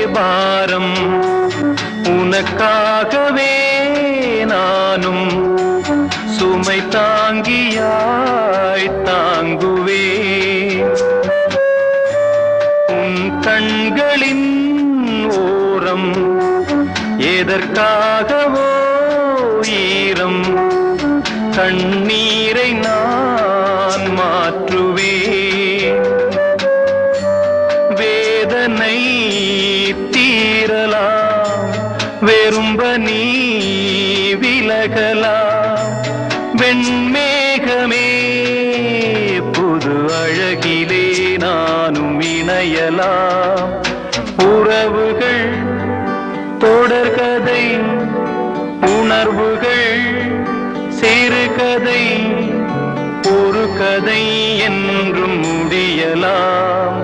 பாரம் உனக்காகவே நானும் சுமை தாங்கியாய் தாங்குவே உன் கண்களின் ஓரம் எதற்காகவோ ஈரம் கண்ணீரை நான் மாற்றுவேன் வேதனை தீரலாம் வெறும்ப நீ விலகலாம் வெண்மேகமே புது அழகிலே நானும் இணையலாம் உறவுகள் தொடர்கதை உணர்வுகள் சிறுகதை ஒரு கதை என்றும் முடியலாம்